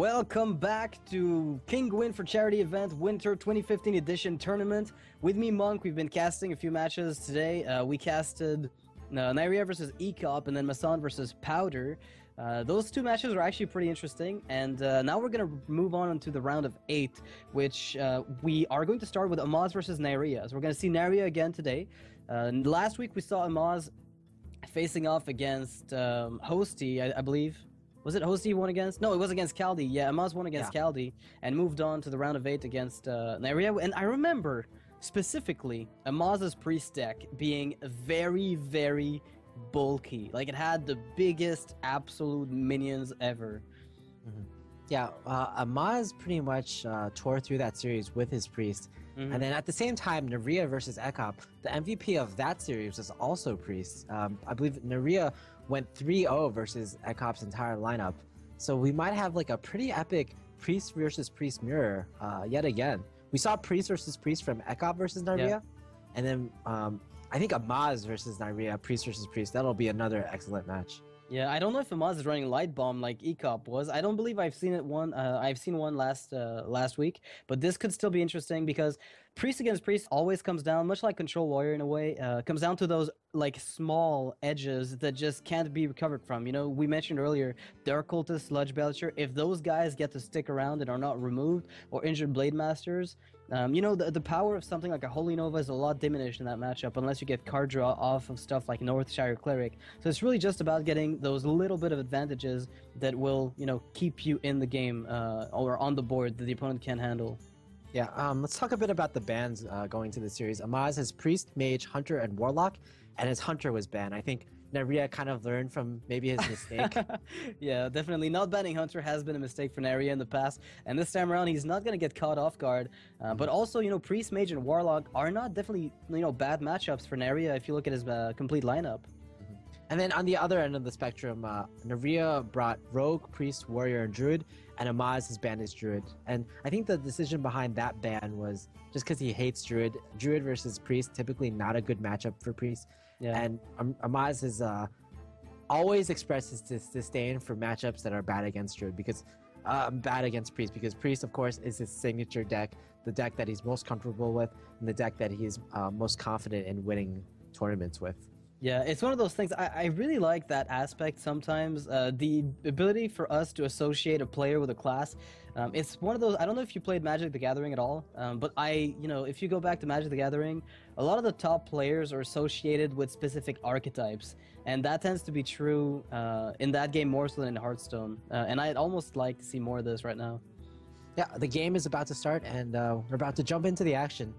Welcome back to King Win for Charity Event Winter 2015 Edition Tournament. With me, Monk, we've been casting a few matches today. We casted Neirea versus E-Cop and then Masan versus Powder. Those two matches were actually pretty interesting, and now we're going to move on to the round of 8, which we are going to start with Amaz versus Neirea. So we're going to see Neirea again today. Last week we saw Amaz facing off against Hosty, I believe. Was it Hosty won against? No, it was against Kaldi. Yeah, Amaz won against Kaldi and moved on to the round of 8 against Neirea. And I remember specifically Amaz's Priest deck being very, very bulky. Like, it had the biggest absolute minions ever. Mm-hmm. Yeah, Amaz pretty much tore through that series with his Priest. Mm-hmm. And then at the same time, Neirea versus Ekop, the MVP of that series was also Priest. I believe Neirea went 3-0 versus Ekop's entire lineup. So we might have like a pretty epic Priest versus Priest mirror yet again. We saw Priest versus Priest from Ekop versus Neirea. And then I think Amaz versus Neirea, Priest versus Priest, that'll be another excellent match. Yeah, I don't know if Amaz is running Light Bomb like E-Cop was. I don't believe I've seen it one. I've seen one last week, but this could still be interesting because Priest against Priest always comes down, much like Control Warrior in a way, comes down to those like small edges that just can't be recovered from. You know, we mentioned earlier, Dark Cultist, Sludge Belcher. If those guys get to stick around and are not removed, or injured Blade Masters, you know, the power of something like a Holy Nova is a lot diminished in that matchup unless you get card draw off of stuff like Northshire Cleric. So it's really just about getting those little bit of advantages that will, you know, keep you in the game or on the board that the opponent can't handle. Yeah, let's talk a bit about the bans going to the series. Amaz has Priest, Mage, Hunter, and Warlock, and his Hunter was banned. I think Neirea kind of learned from maybe his mistake. Yeah, definitely. Not banning Hunter has been a mistake for Neirea in the past, and this time around he's not going to get caught off guard. But also, you know, Priest, Mage, and Warlock are not definitely, you know, bad matchups for Neirea if you look at his complete lineup. And then on the other end of the spectrum, Neirea brought Rogue, Priest, Warrior, and Druid, and Amaz has banned his Druid. And I think the decision behind that ban was just because he hates Druid. Druid versus Priest, typically not a good matchup for Priest. Yeah. And Amaz has always expressed his disdain for matchups that are bad against Druid, because bad against Priest, because Priest, of course, is his signature deck, the deck that he's most comfortable with, and the deck that he's most confident in winning tournaments with. Yeah, it's one of those things. I really like that aspect sometimes. The ability for us to associate a player with a class. It's one of those. I don't know if you played Magic the Gathering at all, but you know, if you go back to Magic the Gathering, a lot of the top players are associated with specific archetypes, and that tends to be true in that game more so than in Hearthstone. And I'd almost like to see more of this right now. Yeah, the game is about to start, and we're about to jump into the action.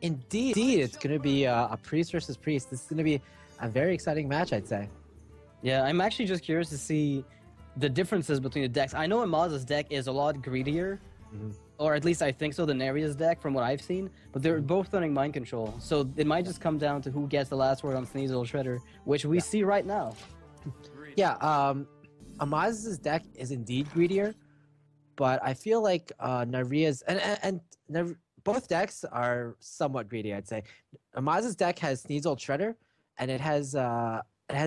Indeed, it's going to be a Priest versus Priest. This is going to be a very exciting match, I'd say. Yeah, I'm actually just curious to see the differences between the decks. I know Amaz's deck is a lot greedier, or at least I think so, than Neirea's deck from what I've seen, but they're both running Mind Control, so it might just come down to who gets the last word on Sneasel Shredder, which we see right now. Yeah, Amaz's deck is indeed greedier, but I feel like Neirea's... both decks are somewhat greedy, I'd say. Amaz's deck has Sneasel Shredder, and it has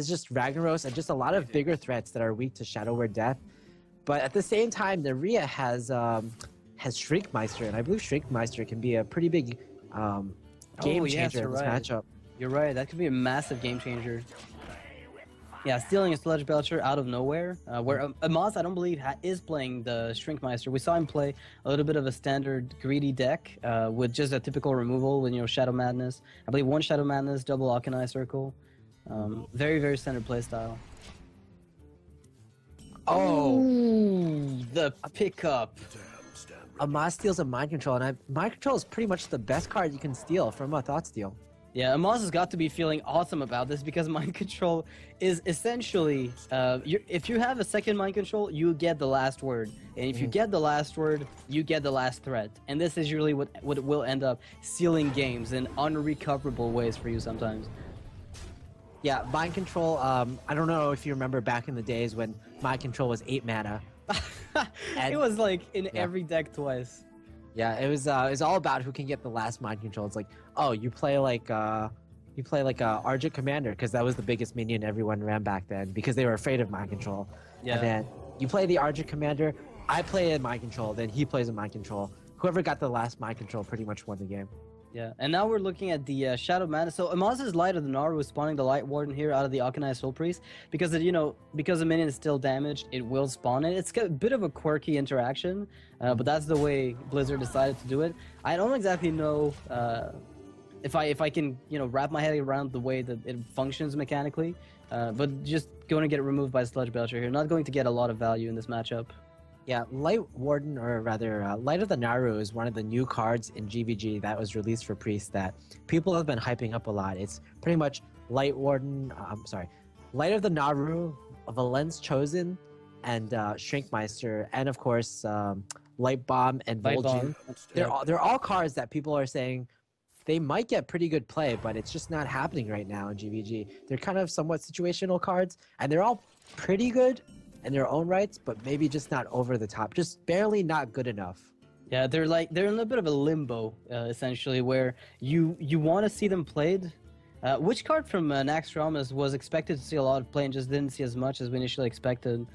just Ragnaros and just a lot of bigger threats that are weak to Shadow Word Death. But at the same time, Neirea has Shrinkmeister, and I believe Shrinkmeister can be a pretty big game changer in this matchup. You're right. That could be a massive game changer. Yeah, stealing a Sludge Belcher out of nowhere, where Amaz, I don't believe, is playing the Shrinkmeister. We saw him play a little bit of a standard greedy deck with just a typical removal with, you know, Shadow Madness. I believe one Shadow Madness, double Alkani Circle. Very, very standard playstyle. Oh, the pickup. Amaz steals a Mind Control, and Mind Control is pretty much the best card you can steal from a Thought Steal. Yeah, Amaz has got to be feeling awesome about this because Mind Control is essentially, if you have a second Mind Control, you get the last word. And if you get the last word, you get the last threat. And this is usually what will end up sealing games in unrecoverable ways for you sometimes. Yeah, Mind Control, I don't know if you remember back in the days when Mind Control was 8 mana. It was like in every deck twice. Yeah, it was all about who can get the last Mind Control. It's like, oh, you play like Argent Commander, because that was the biggest minion everyone ran back then, because they were afraid of Mind Control. Yeah. And then you play the Argent Commander, I play a Mind Control, then he plays a Mind Control. Whoever got the last Mind Control pretty much won the game. Yeah, and now we're looking at the Shadow Madness. So Amaz's Light of the Naru is spawning the Light Warden here out of the Akanai Soul Priest because because the minion is still damaged, it will spawn it. It's got a bit of a quirky interaction, but that's the way Blizzard decided to do it. I don't exactly know if I can wrap my head around the way that it functions mechanically, but just going to get removed by Sludge Belcher here. Not going to get a lot of value in this matchup. Yeah, Light Warden, or rather, Light of the Naru is one of the new cards in GVG that was released for Priest that people have been hyping up a lot. It's pretty much Light Warden, Light of the Naru, Valence Chosen, and Shrinkmeister, and of course, Light Bomb and Vol'jin. They're all cards that people are saying they might get pretty good play, but it's just not happening right now in GVG. They're kind of somewhat situational cards, and they're all pretty good in their own rights, but maybe just not over the top, just barely not good enough. Yeah, they're in a bit of a limbo, essentially, where you want to see them played. Which card from Naxxramas was expected to see a lot of play and just didn't see as much as we initially expected?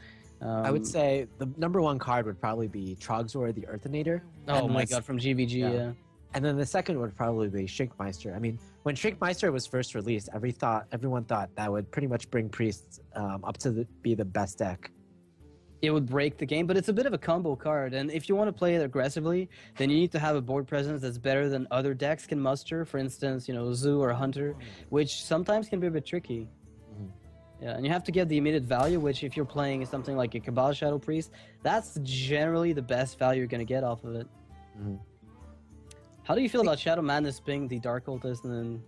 I would say the #1 card would probably be Trogzor the Earthinator. Oh my god, from GVG, yeah. And then the second would probably be Shrinkmeister. I mean, when Shrinkmeister was first released, everyone thought that would pretty much bring Priests up to be the best deck. It would break the game, but it's a bit of a combo card, and if you want to play it aggressively, then you need to have a board presence that's better than other decks can muster. For instance, Zoo or Hunter, which sometimes can be a bit tricky. Yeah, and you have to get the immediate value, which if you're playing something like a Cabal Shadow Priest, that's generally the best value you're going to get off of it. How do you feel about Shadow Madness being the Dark Cultist and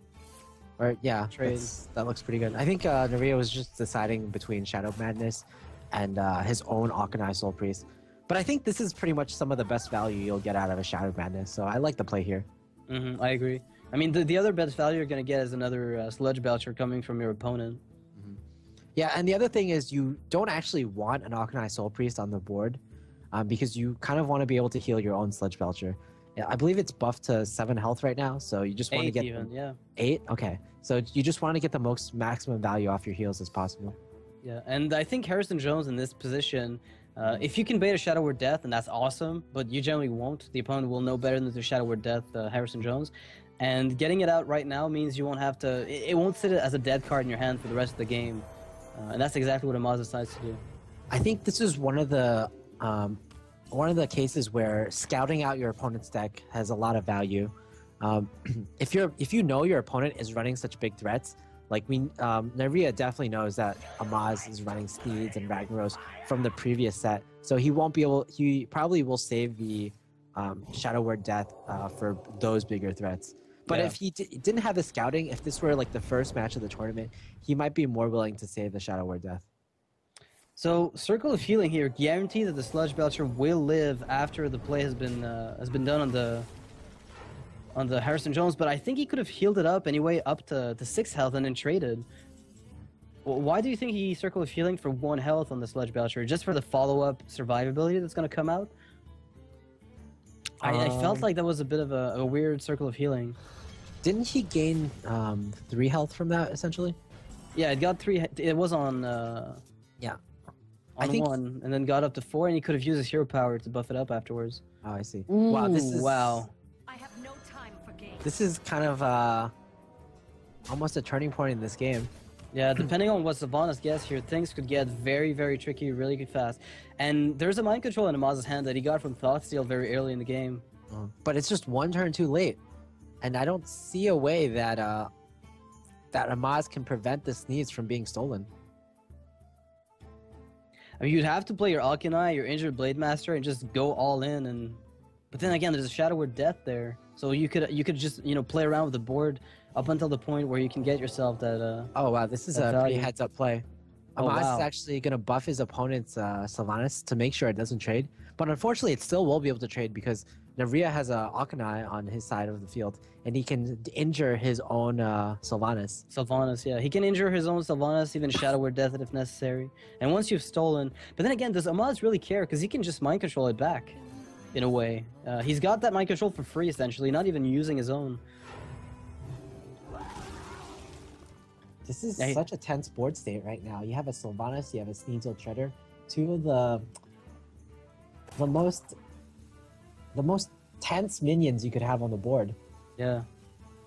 then trade? That looks pretty good. I think Neirea was just deciding between Shadow Madness and his own Akanai Soul Priest. But I think this is pretty much some of the best value you'll get out of a Shadow Madness, so I like the play here. I agree. I mean, the other best value you're going to get is another Sludge Belcher coming from your opponent. Yeah, and the other thing is you don't actually want an Akanai Soul Priest on the board because you kind of want to be able to heal your own Sludge Belcher. Yeah, I believe it's buffed to 7 health right now, so you just want to get... 8? Okay. So you just want to get the most maximum value off your heals as possible. Yeah, and I think Harrison Jones in this position, if you can bait a Shadow Word Death, then that's awesome, but you generally won't. The opponent will know better than the Shadow Word Death, Harrison Jones. And getting it out right now means you won't have to... It won't sit as a dead card in your hand for the rest of the game. And that's exactly what Amaz decides to do. I think this is one of the cases where scouting out your opponent's deck has a lot of value. If you know your opponent is running such big threats, like Neirea definitely knows that Amaz is running Steeds and Ragnaros from the previous set, so he probably will save the Shadow Word Death for those bigger threats. But if he didn't have the scouting, if this were like the first match of the tournament, he might be more willing to save the Shadow Word Death. So Circle of Healing here guarantee that the Sludge Belcher will live after the play has been done on the Harrison Jones, but I think he could have healed it up anyway up to 6 health and then traded. Well, why do you think he Circle of Healing for 1 health on the Sludge Belcher? Just for the follow-up survivability that's going to come out? I felt like that was a bit of a weird Circle of Healing. Didn't he gain 3 health from that, essentially? Yeah, it got 3. It was on... I think 1, and then got up to 4, and he could have used his hero power to buff it up afterwards. Oh, I see. Ooh, wow. I have no time for games. This is kind of almost a turning point in this game. Yeah, depending on what Sylvanas gets here, things could get very, very tricky really fast. And there's a mind control in Amaz's hand that he got from Thoughtsteal very early in the game. But it's just 1 turn too late. And I don't see a way that that Amaz can prevent the Sneeze from being stolen. I mean, you'd have to play your Akanai, your injured Blade Master, and just go all in. But then again, there's a Shadow Word Death there, so you could just play around with the board up until the point where you can get yourself that. Oh wow, this is a pretty heads-up play. Amaz is actually gonna buff his opponent's Sylvanas to make sure it doesn't trade, but unfortunately, it still will be able to trade because Neirea has a Akanai on his side of the field, and he can injure his own Sylvanas. Sylvanas, yeah. He can injure his own Sylvanas, even Shadow Word Death if necessary. And once you've stolen... But then again, does Amaz really care? Because he can just mind control it back, in a way. He's got that mind control for free, essentially, not even using his own. This is such a tense board state right now. You have a Sylvanas, you have a Sneasel Treader. two of the most tense minions you could have on the board. Yeah.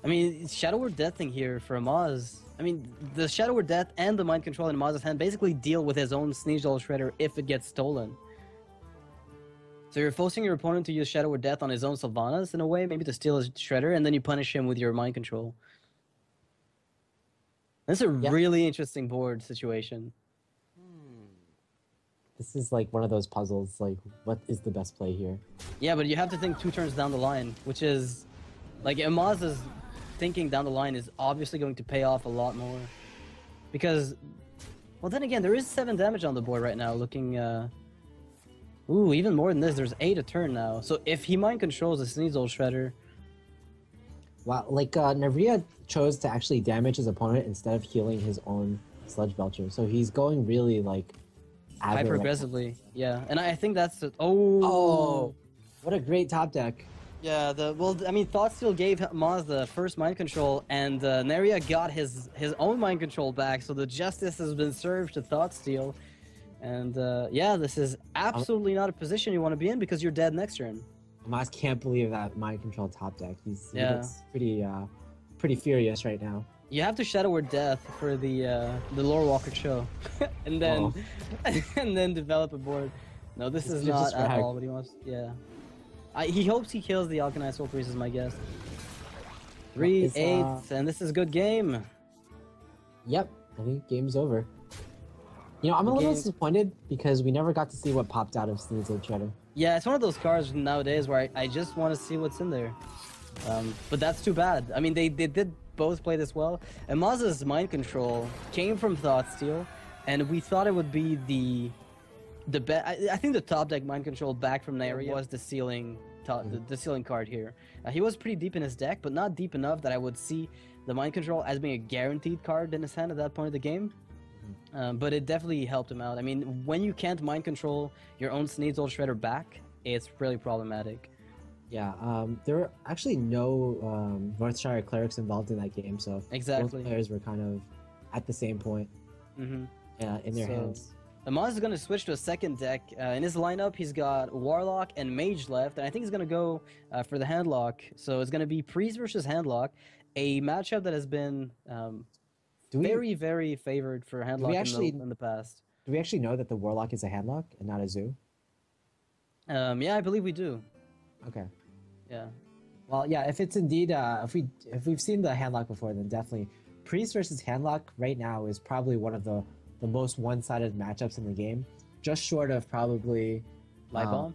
I mean, Shadow Word Death thing here for Amaz. I mean, the Shadow Word Death and the Mind Control in Amaz's hand basically deal with his own Sneasel Shredder if it gets stolen. So you're forcing your opponent to use Shadow Word Death on his own Sylvanas in a way, maybe to steal his Shredder, and then you punish him with your Mind Control. This is a really interesting board situation. This is like one of those puzzles, like, what is the best play here? Yeah, but you have to think 2 turns down the line, which is... Like, Amaz's thinking down the line is obviously going to pay off a lot more. Because... Well, then again, there is 7 damage on the board right now, looking... Ooh, even more than this, there's 8 a turn now. So if he Mind Controls a Sneasel Shredder... Wow, like, Neirea chose to actually damage his opponent instead of healing his own Sludge Belcher. So he's going really, like... hyper aggressively, yeah, and I think that's the, oh, what a great top deck. Yeah, I mean, Thoughtsteal gave Maz the first Mind Control, and Neirea got his own Mind Control back, so the justice has been served to Thoughtsteal, and yeah, this is absolutely not a position you want to be in because you're dead next turn. Amaz can't believe that Mind Control top deck. He looks pretty furious right now. You have to Shadow Word Death for the Lore Walker show, and then and then develop a board. No, this is not at all what he wants. Yeah, he hopes he kills the Alkanized Soul Priest is my guess. 3/8, and this is a good game. Yep, I think game's over. You know, I'm a little disappointed because we never got to see what popped out of Sneasel Shredder. Yeah, it's one of those cards nowadays where I just want to see what's in there. But that's too bad. I mean, they did both play this well. Amaz's Mind Control came from Thoughtsteal, and we thought it would be the best. I think the top deck Mind Control back from Neirea was the ceiling the ceiling card here. He was pretty deep in his deck, but not deep enough that I would see the Mind Control as being a guaranteed card in his hand at that point of the game. But it definitely helped him out. I mean, when you can't Mind Control your own Sneasel Shredder back, it's really problematic. Yeah, there were actually no Northshire clerics involved in that game, so both players were kind of at the same point in their hands. Amaz is going to switch to a second deck. In his lineup, he's got Warlock and Mage left, and I think he's going to go for the Handlock. So it's going to be Priest versus Handlock, a matchup that has been very, very favored for Handlock in the past. Do we actually know that the Warlock is a Handlock and not a Zoo? Yeah, I believe we do. Okay. Yeah. Well, yeah. If it's indeed, if we've seen the Handlock before, then definitely Priest versus Handlock right now is probably one of the most one-sided matchups in the game, just short of probably Light Bomb.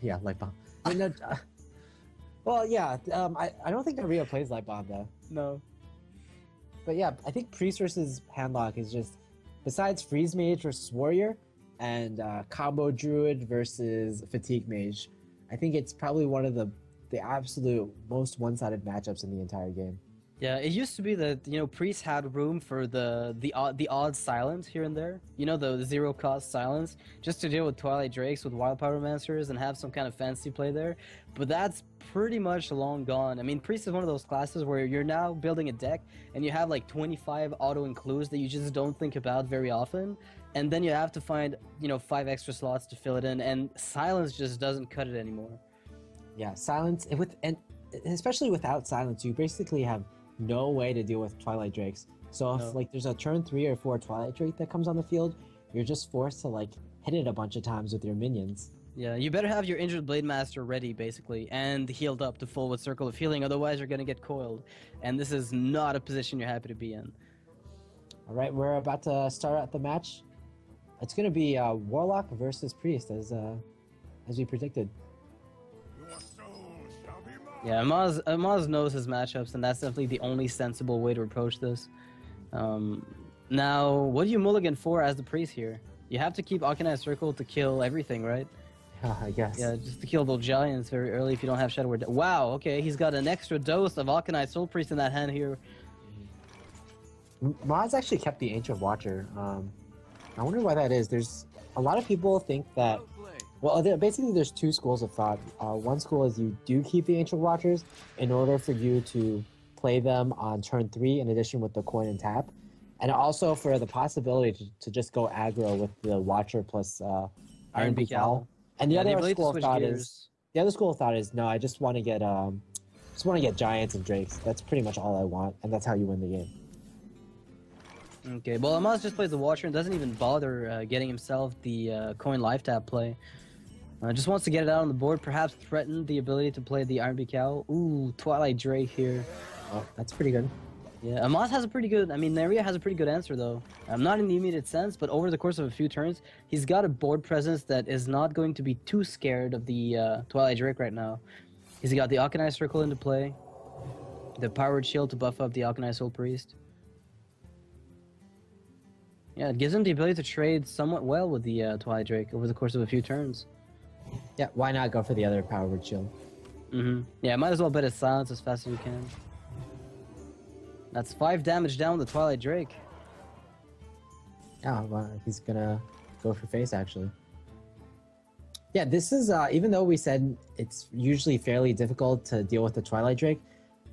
Yeah, Light Bomb. Well, yeah. I don't think Neirea plays Light Bomb though. No. But yeah, I think Priest versus Handlock is just besides Freeze Mage versus Warrior and Combo Druid versus Fatigue Mage. I think it's probably one of the absolute most one-sided matchups in the entire game. Yeah, it used to be that, you know, Priest had room for the odd silence here and there. You know, the zero-cost silence, just to deal with Twilight Drakes, with Wild Pyromancers, and have some kind of fancy play there. But that's pretty much long gone. I mean, Priest is one of those classes where you're now building a deck, and you have like 25 auto-includes that you just don't think about very often. And then you have to find, you know, 5 extra slots to fill it in, and silence just doesn't cut it anymore. Yeah, silence, and especially without silence, you basically have no way to deal with Twilight Drakes. So if like there's a turn 3 or 4 Twilight Drake that comes on the field, you're just forced to like hit it a bunch of times with your minions. Yeah, you better have your injured Blade Master ready, basically, and healed up to full with Circle of Healing, otherwise you're gonna get coiled. And this is not a position you're happy to be in. Alright, we're about to start out the match. It's gonna be Warlock versus Priest, as we predicted. Yeah, Amaz knows his matchups, and that's definitely the only sensible way to approach this. Now, what do you mulligan for as the Priest here? You have to keep Alkanized Circle to kill everything, right? Yeah, I guess. Yeah, just to kill those giants very early if you don't have Shadow Word. Wow, okay, he's got an extra dose of Alkanized Soul Priest in that hand here. Maz actually kept the Ancient Watcher. I wonder why that is. There's a lot of people think that... Well, basically there's 2 schools of thought. One school is you do keep the Ancient Watchers in order for you to play them on turn 3 in addition with the coin and tap. And also for the possibility to just go aggro with the Watcher plus Iron Beak Owl. And the Yeah, the other ability to school of switch thought gears. is no, I just want to get Giants and Drakes. That's pretty much all I want, and that's how you win the game. Okay, well, Amaz just plays the Watcher and doesn't even bother getting himself the coin life tap play. Just wants to get it out on the board, perhaps threaten the ability to play the Iron Beak Owl. Ooh, Twilight Drake here. Oh, that's pretty good. Yeah, Amaz has a pretty good, I mean, Neirea has a pretty good answer, though. Not in the immediate sense, but over the course of a few turns, he's got a board presence that is not going to be too scared of the Twilight Drake right now. He's got the Akanai Circle into play, the Powered Shield to buff up the Akanai Soul Priest. Yeah, it gives him the ability to trade somewhat well with the Twilight Drake over the course of a few turns. Yeah, why not go for the other Powered Shield? Yeah, might as well bet his silence as fast as you can. That's 5 damage down with the Twilight Drake. Yeah, well, he's gonna go for face actually. Yeah, this is even though we said it's usually fairly difficult to deal with the Twilight Drake,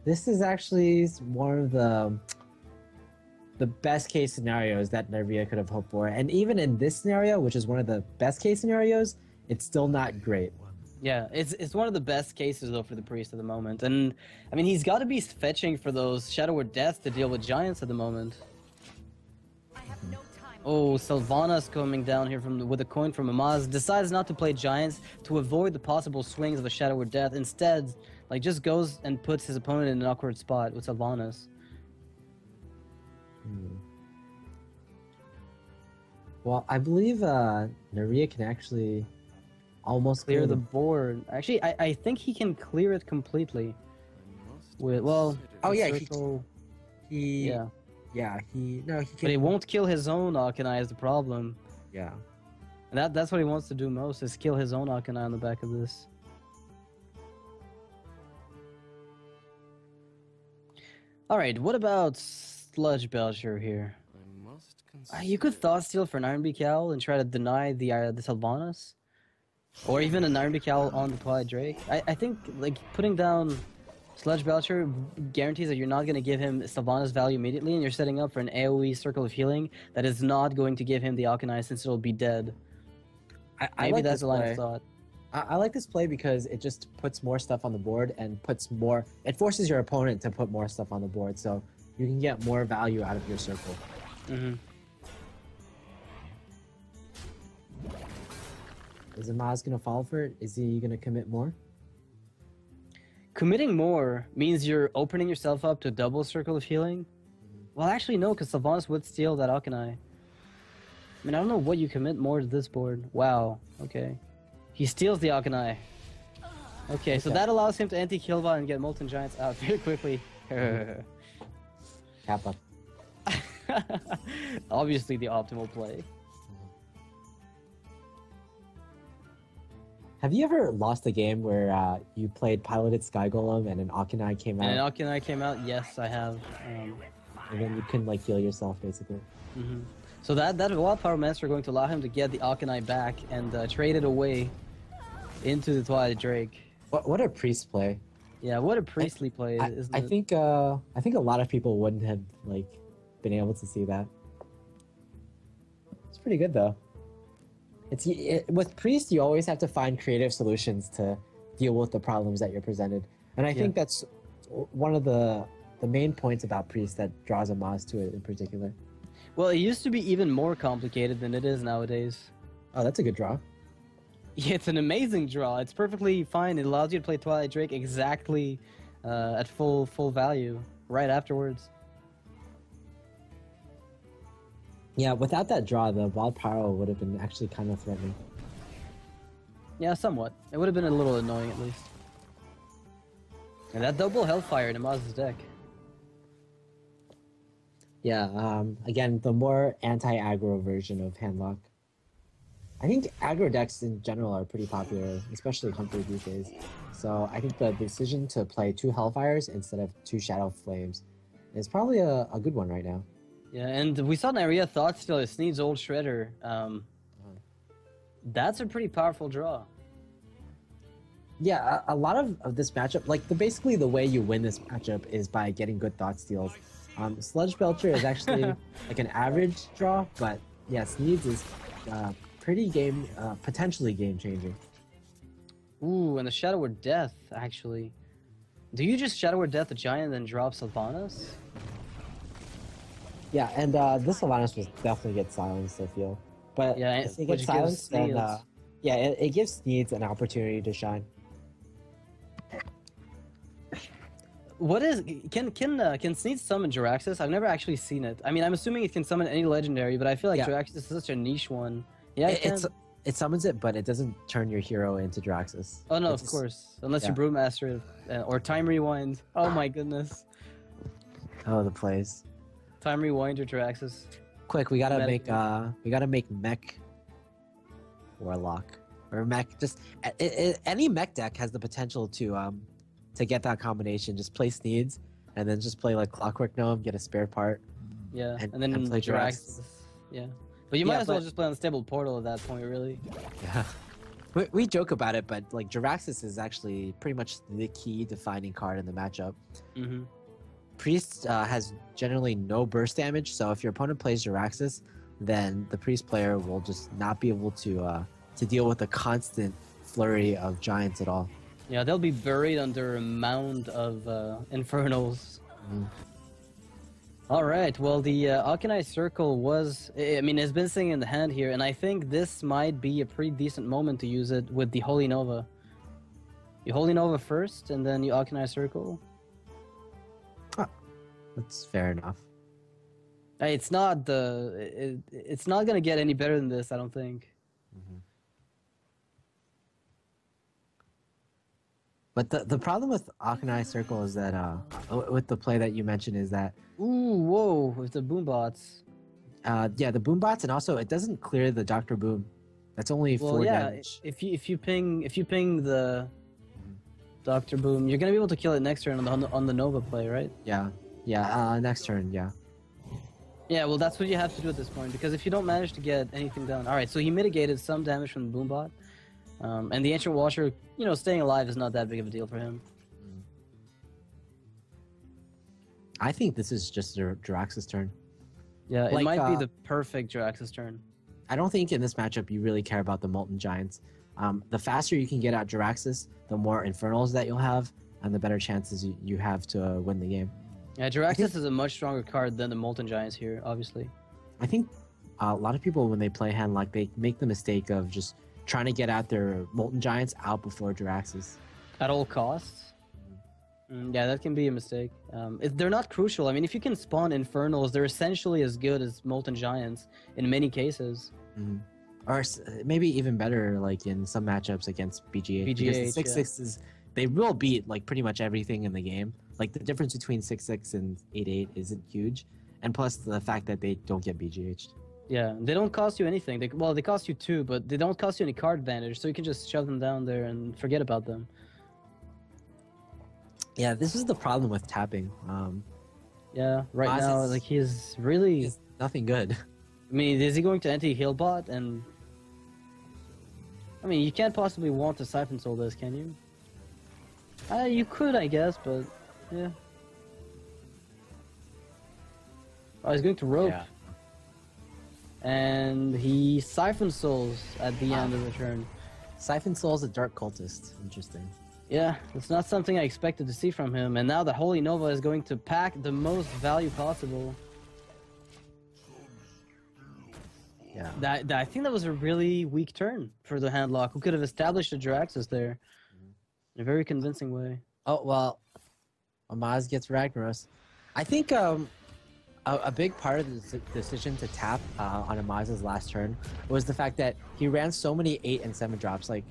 this is actually one of the best case scenarios that Neirea could have hoped for. And even in this scenario, which is one of the best case scenarios, it's still not great. Yeah, it's one of the best cases though for the priest at the moment, and I mean he's got to be fetching for those Shadow Word Death to deal with giants at the moment. I have no time. Oh, Sylvanas coming down here with a coin from Amaz, decides not to play giants to avoid the possible swings of a Shadow Word Death. Instead, like just goes and puts his opponent in an awkward spot with Sylvanas. Well, I believe Neirea can actually almost Clear the board. Actually, I think he can clear it completely. With well, Oh, the yeah, circle, he yeah, he can. but he won't kill his own Akanai is the problem. Yeah. And that's what he wants to do most, is kill his own Akanai on the back of this. Alright, what about Sludge Belcher here? You could Thought Steal for an Iron Beak Owl and try to deny the Sylvanas. Or even an Iron Beak Owl on the Twilight Drake. I think like putting down Sludge Belcher guarantees that you're not going to give him Sylvanas value immediately, and you're setting up for an AoE Circle of Healing that is not going to give him the Akanai since it'll be dead. I Maybe like that's this a line play. of thought. I like this play because it just puts more stuff on the board and it forces your opponent to put more stuff on the board, so you can get more value out of your circle. Is Amaz gonna fall for it? Is he gonna commit more? Committing more means you're opening yourself up to a double Circle of Healing. Well, actually, no, because Sylvanas would steal that Akanai. I mean, I don't know what you commit more to this board. Wow, okay. He steals the Akanai. Okay, so that allows him to anti-Killbot and get Molten Giants out very quickly. Kappa. Obviously the optimal play. Have you ever lost a game where you played Piloted Sky Golem and an Akanai came out? And an Akanai came out? Yes, I have. And then you couldn't like heal yourself, basically. So that Wild Power Master are going to allow him to get the Akanai back and trade it away into the Twilight Drake. What a priest play! Yeah, what a priestly play, isn't I it? think a lot of people wouldn't have like been able to see that. It's pretty good though. With priest, you always have to find creative solutions to deal with the problems that you're presented, and I think that's one of the main points about priest that draws Amaz to it in particular. Well, it used to be even more complicated than it is nowadays. Oh, that's a good draw. Yeah, it's an amazing draw. It's perfectly fine. It allows you to play Twilight Drake exactly at full value right afterwards. Yeah, without that draw, the Wild Power would have been actually kind of threatening. Yeah, somewhat. It would have been a little annoying at least. And that double Hellfire in Amaz's deck. Yeah, again, the more anti-aggro version of Handlock. I think aggro decks in general are pretty popular, especially Hunter these days. So I think the decision to play 2 Hellfires instead of 2 Shadow Flames is probably a good one right now. Yeah, and we saw Neirea Thought Steal. It needs Old Shredder. That's a pretty powerful draw. Yeah, a lot of this matchup, like basically the way you win this matchup is by getting good Thought Steals. Sludge Belcher is actually like an average draw, but yeah, Sneeds is potentially game changing. Ooh, and the Shadow Word Death, actually. Do you just Shadow Word Death the Giant and then drop Sylvanas? Yeah, and this Sylvanas will definitely get silenced, I feel. But Yeah, if he which gets gives silenced, then Sneeds- yeah, it gives Sneeds an opportunity to shine. What is can Sneed summon Jiraxis? I've never actually seen it. I mean, I'm assuming it can summon any legendary, but I feel like Yeah. Jiraxis is such a niche one. Yeah, it can. It summons it, but it doesn't turn your hero into Jiraxis. Oh no, It of just- course, unless yeah. you Brewmaster it or Time Rewind. Oh my goodness, Oh, the plays. Time Rewind or Jiraxis. Quick, we gotta Meta- make mech warlock or mech. Just any mech deck has the potential to get that combination. Just play Sneeds and then just play like Clockwork Gnome, get a spare part. Yeah, And- and then and play Jiraxis. Yeah, but you might Yeah, as well but- just play Unstable Portal at that point, really. Yeah. We joke about it, but like Jiraxis is actually pretty much the key defining card in the matchup. Mm-hmm. Priest has generally no burst damage, so if your opponent plays Jiraxis, then the Priest player will just not be able to deal with a constant flurry of giants at all. Yeah, they'll be buried under a mound of Infernals. Mm. All right. Well, the Arcanine Circle was, I mean, it's been sitting in the hand here, and I think this might be a pretty decent moment to use it with the Holy Nova. You Holy Nova first, and then you Arcanine Circle. That's fair enough. Hey, it's not it's not gonna get any better than this, I don't think. But the problem with Arcanine Circle is that with the play that you mentioned is that Ooh, whoa, with the boombots. yeah, the boom bots, and also it doesn't clear the Doctor Boom. That's only Well, 4 yeah, damage. if you ping the Doctor Boom, you're gonna be able to kill it next turn on the Nova play, right? Yeah, next turn, yeah. Yeah, well, that's what you have to do at this point, because if you don't manage to get anything done... Alright, so he mitigated some damage from the Boombot, and the Ancient Watcher, you know, staying alive is not that big of a deal for him. I think this is just Jirax's turn. Yeah, it Like, might be the perfect Jirax's turn. I don't think in this matchup you really care about the Molten Giants. The faster you can get out Jiraxis, the more Infernals that you'll have, and the better chances you have to win the game. Yeah, Jiraxis is a much stronger card than the Molten Giants here, obviously. I think a lot of people, when they play hand, like they make the mistake of just trying to get out their Molten Giants out before Jiraxis. At all costs? Yeah, that can be a mistake. They're not crucial. I mean, if you can spawn Infernals, they're essentially as good as Molten Giants in many cases. Mhm. Or maybe even better, like in some matchups against BGH. Because the BGH, 6-6s, they will beat like pretty much everything in the game. Like the difference between 6-6 and 8-8 isn't huge, and plus the fact that they don't get BGH'd. Yeah, they don't cost you anything. Well, they cost you 2, but they don't cost you any card advantage, so you can just shove them down there and forget about them. Yeah, this is the problem with tapping. Yeah, right Maz now, is- like, he's really... It's nothing good. I mean, is he going to anti-healbot? And... I mean, you can't possibly want to Siphon Soul this, can you? You could, I guess, but... Yeah. Oh, he's going to Rope. Yeah. And he Siphon Souls at the Wow. end of the turn. Siphon Soul's a Dark Cultist. Interesting. Yeah, it's not something I expected to see from him, and now the Holy Nova is going to pack the most value possible. Yeah. I think that was a really weak turn for the Handlock, who could have established a Jiraxis there in a very convincing way. Oh, well, Amaz gets Ragnaros. I think a big part of the decision to tap on Amaz's last turn was the fact that he ran so many 8 and 7 drops. Like,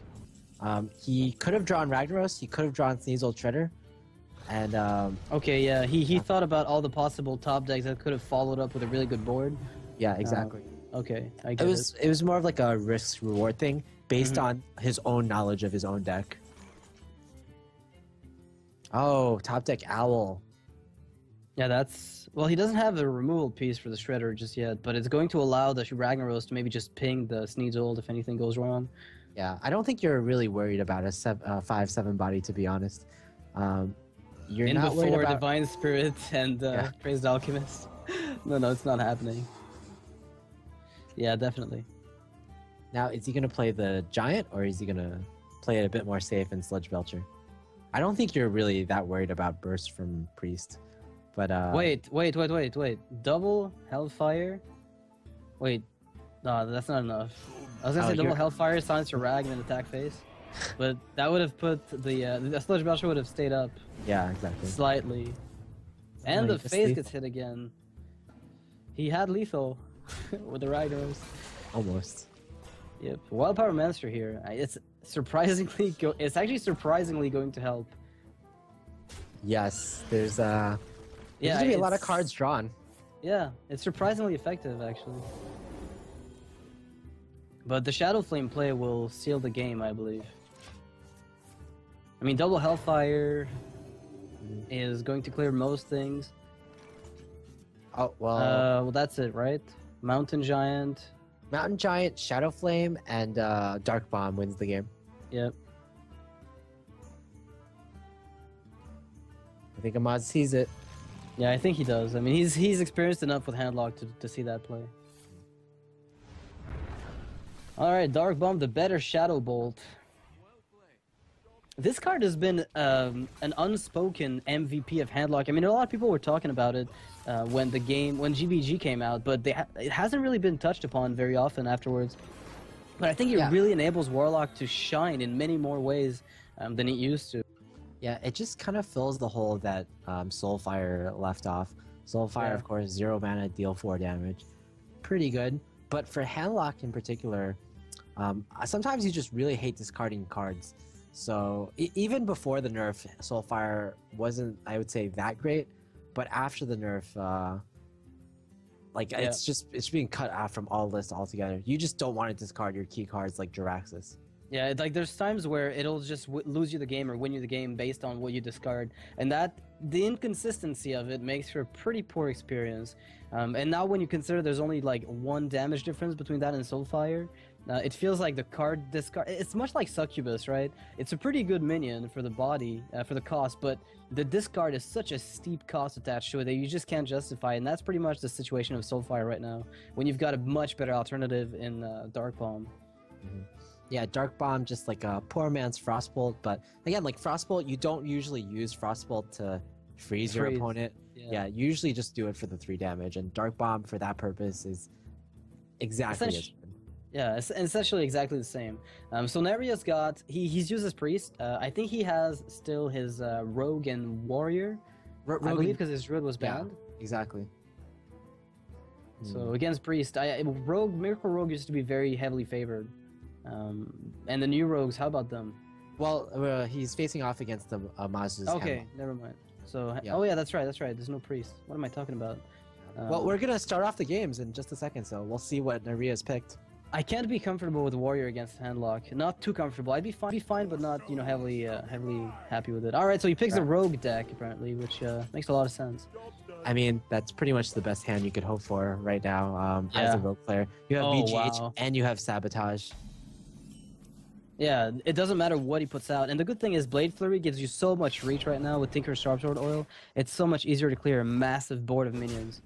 he could have drawn Ragnaros, he could have drawn Sneasel Treader, and Okay, yeah, he thought about all the possible top decks that could have followed up with a really good board. yeah, exactly. Okay, I It get was more of like a risk reward thing based Mhm. on his own knowledge of his own deck. Oh, top deck Owl. Yeah, that's... Well, he doesn't have a removal piece for the Shredder just yet, but it's going to allow the Ragnaros to maybe just ping the Sneasel if anything goes wrong. Yeah, I don't think you're really worried about a 5/7 body, to be honest. You're In not worried before about... Divine Spirit and Yeah. Praised Alchemist. No, it's not happening. Yeah, definitely. Now, is he going to play the Giant, or is he going to play it a bit more safe and Sludge Belcher? I don't think you're really that worried about Burst from Priest, but... Wait. Double Hellfire? Wait. No, that's not enough. I was gonna Oh, say double you're- Hellfire, silence your rag, and then attack phase. But that would have put the Sludge Belcher would have stayed up Yeah, exactly. slightly. And No, the he just phase lethal. gets hit again. He had lethal with the Ragnars. Almost. Yep. Wild Power Monster here. It's surprisingly it's actually surprisingly going to help. Yes, there's Yeah, gonna be a lot of it's- cards drawn. Yeah, it's surprisingly effective actually. But the Shadow Flame play will seal the game, I believe. I mean, double Hellfire is going to clear most things. Oh, well, Well, that's it, right? Mountain Giant. Mountain Giant, Shadow Flame, and Dark Bomb wins the game. Yep. I think Amaz sees it. Yeah, I think he does. I mean, he's experienced enough with Handlock to see that play. All right, Dark Bomb, the better Shadow Bolt. This card has been an unspoken MVP of Handlock. I mean, a lot of people were talking about it when GBG came out, but it hasn't really been touched upon very often afterwards. But I think it Yeah. really enables Warlock to shine in many more ways than it used to. Yeah, it just kind of fills the hole that Soulfire left off. Soulfire, Yeah. of course, 0 mana, deal 4 damage. Pretty good. But for Handlock in particular, sometimes you just really hate discarding cards. So even before the nerf, Soulfire wasn't, I would say, that great. But after the nerf, it's being cut out from all lists altogether. You just don't want to discard your key cards like Jiraxis. Yeah, like there's times where it'll just lose you the game or win you the game based on what you discard, and the inconsistency of it makes for a pretty poor experience. And now when you consider there's only like 1 damage difference between that and Soulfire, it feels like the card discard. It's much like Succubus, right? It's a pretty good minion for the body, for the cost, but the discard is such a steep cost attached to it that you just can't justify it, and that's pretty much the situation of Soulfire right now, when you've got a much better alternative in Dark Bomb. Mm-hmm. Yeah, Dark Bomb, just like a poor man's Frostbolt. But again, like Frostbolt, you don't usually use Frostbolt to freeze your opponent. Yeah, you usually just do it for the 3 damage. And Dark Bomb, for that purpose, is exactly it. Yeah, it's essentially exactly the same. So Nerea's got... He's used his Priest. I think he has still his Rogue and Warrior. I believe because his Druid was banned. Yeah, exactly. So against Priest, Miracle Rogue used to be very heavily favored. And the new rogues, how about them? Well, he's facing off against the Amaz's Okay, never mind. So, Yeah. oh yeah, that's right. There's no priest. What am I talking about? Well, we're gonna start off the games in just a second, so we'll see what Nerea's picked. I can't be comfortable with Warrior against Handlock. Not too comfortable. I'd be fine, but not heavily happy with it. All right, so he picks the Rogue deck apparently, which makes a lot of sense. I mean, that's pretty much the best hand you could hope for right now as a Rogue player. You have VGH wow. and you have Sabotage. Yeah, it doesn't matter what he puts out. And the good thing is Blade Flurry gives you so much reach right now with Tinker's Sharpsword Oil. It's so much easier to clear a massive board of minions.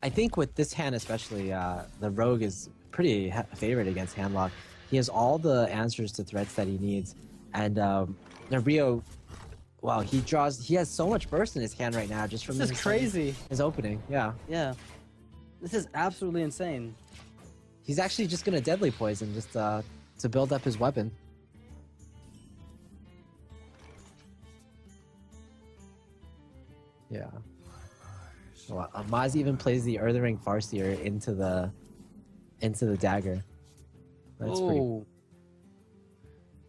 I think with this hand especially, the Rogue is pretty favored against Handlock. He has all the answers to threats that he needs. And Neirea, wow, he has so much burst in his hand right now just from This is crazy. his opening. Yeah. Yeah. This is absolutely insane. He's actually just going to Deadly Poison just to build up his weapon. Yeah. Well, Amaz even plays the Earthring Farseer into the dagger. That's pretty. All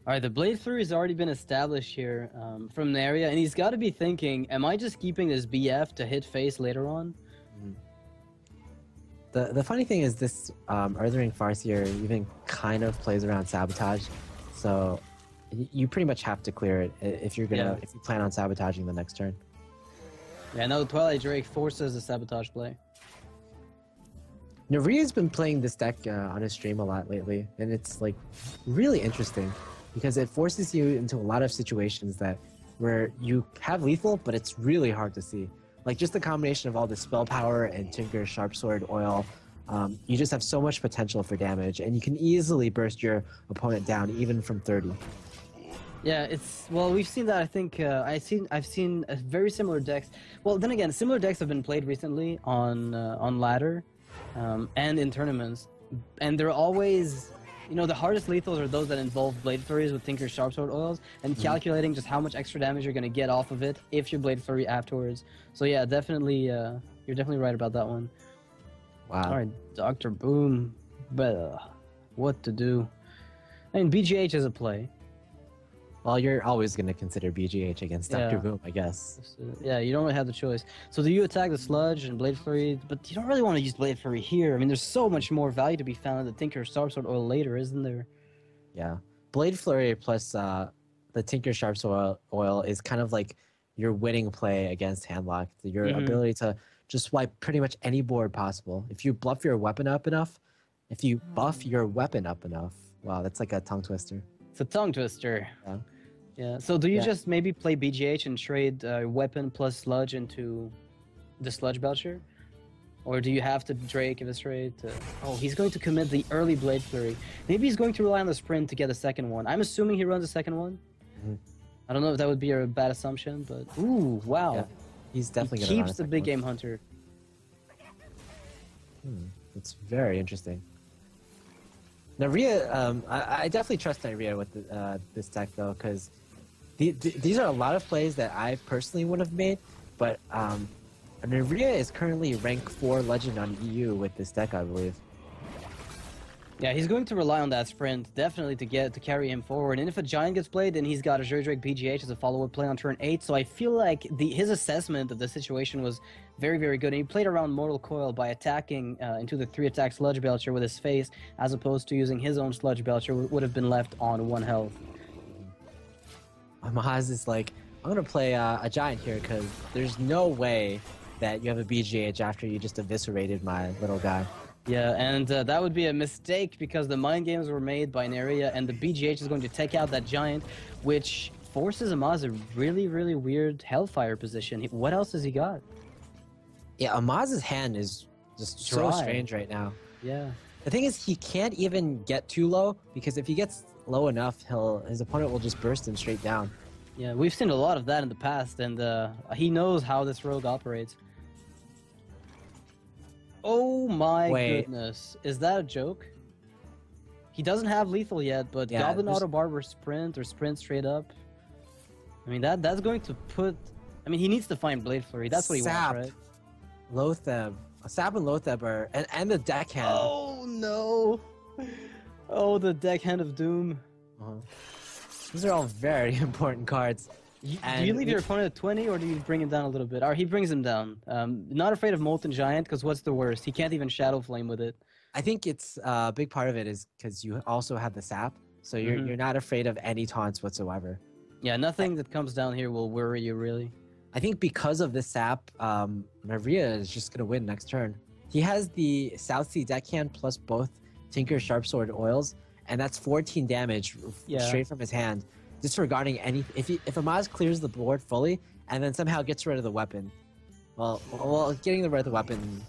right, the Blade Flurry has already been established here from Neirea, and he's got to be thinking, am I just keeping this BF to hit face later on? The funny thing is this Earthring Farseer even kind of plays around Sabotage, so you pretty much have to clear it if you plan on sabotaging the next turn. Yeah, no, Twilight Drake forces the sabotage play. Nerea's been playing this deck on his stream a lot lately, and it's like really interesting because it forces you into a lot of situations that where you have lethal, but it's really hard to see. Like just the combination of all the spell power and Tinker's Sharp Sword oil, you just have so much potential for damage, and you can easily burst your opponent down even from 30. Yeah, we've seen that. I think I've seen a very similar decks. Well, then again, similar decks have been played recently on ladder, and in tournaments, and they're always, the hardest lethals are those that involve Blade Flurries with Tinker's Sharp Sword oils, and calculating just how much extra damage you're gonna get off of it if you Blade Flurry afterwards. So yeah, definitely, you're definitely right about that one. Wow. All right, Dr. Boom, but what to do? I mean, BGH is a play. Well, you're always going to consider BGH against Dr. Yeah. Boom, I guess. Yeah, you don't really have the choice. So do you attack the Sludge and Blade Flurry? But you don't really want to use Blade Flurry here. I mean, there's so much more value to be found in the Tinker's Sharp Sword oil later, isn't there? Yeah. Blade Flurry plus the Tinker's Sharp Sword oil is kind of like your winning play against Handlock. Your ability to just wipe pretty much any board possible. If you buff your weapon up enough, wow, that's like a tongue twister. It's a tongue twister. Yeah. Yeah. So do you just maybe play BGH and trade weapon plus Sludge into the Sludge Belcher? Or do you have to Drake if it's trade? Oh, he's going to commit the early Blade Flurry. Maybe he's going to rely on the sprint to get a second one. I'm assuming he runs a second one. I don't know if that would be a bad assumption, but ooh, wow. Yeah. He's definitely he going to keeps the big game hunter. It's very interesting. Neirea, I definitely trust Neirea with this deck though, because these are a lot of plays that I personally would have made, but Neirea is currently rank 4 legend on EU with this deck, I believe. Yeah, he's going to rely on that sprint definitely to carry him forward. And if a Giant gets played, then he's got a Drake BGH as a follow-up play on turn 8. So I feel like his assessment of the situation was very, very good. And he played around Mortal Coil by attacking into the 3-attack Sludge Belcher with his face, as opposed to using his own Sludge Belcher, would have been left on 1 health. Amaz is like, I'm going to play a Giant here because there's no way that you have a BGH after you just eviscerated my little guy. Yeah, and that would be a mistake because the mind games were made by Neirea, and the BGH is going to take out that Giant, which forces Amaz a really, really weird Hellfire position. What else has he got? Yeah, Amaz's hand is just so strange right now. Yeah. The thing is, he can't even get too low, because if he gets low enough, his opponent will just burst him straight down. Yeah, we've seen a lot of that in the past, and he knows how this rogue operates. Oh my goodness. Is that a joke? He doesn't have lethal yet, but yeah, Goblin Auto Barber sprint or sprint straight up. I mean, that's going to put... I mean, he needs to find Blade Flurry. That's what he wants, right? Lotheb. Sap and Lotheb are... And the deckhand. Oh, no. Oh, the deckhand of doom. These are all very important cards. Do you leave your opponent at 20, or do you bring him down a little bit? Or he brings him down. Not afraid of Molten Giant, because what's the worst? He can't even Shadow Flame with it. I think it's a big part of it is because you also have the sap, so you're not afraid of any taunts whatsoever. Yeah, nothing that comes down here will worry you, really. I think because of the sap, Neirea is just going to win next turn. He has the South Sea Deckhand plus both Tinker's Sharp Sword oils, and that's 14 damage straight from his hand. Disregarding any, if Amaz clears the board fully and then somehow gets rid of the weapon, well, getting rid of the weapon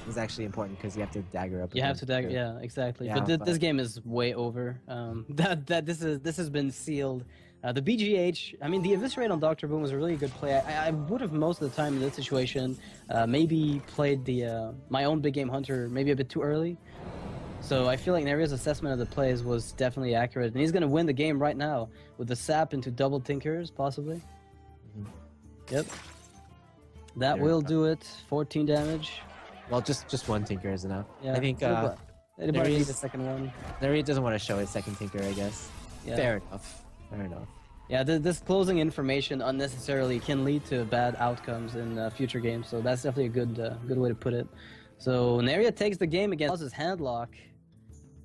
is actually important because you have to dagger up. You have to dagger, yeah, exactly. Yeah, but this game is way over. This has been sealed. The BGH, I mean, the Eviscerate on Dr. Boom was a really good play. I would have most of the time in this situation maybe played my own big game hunter maybe a bit too early. So I feel like Neirea's assessment of the plays was definitely accurate, and he's going to win the game right now with the sap into double Tinkers, possibly. Yep. That will do it. 14 damage. Well, just one Tinker is enough. Yeah. I think anybody need the second one. Neirea doesn't want to show his second Tinker, I guess. Yeah. Fair enough. Fair enough. Yeah, this closing information unnecessarily can lead to bad outcomes in future games, so that's definitely a good way to put it. So Neirea takes the game against his Handlock.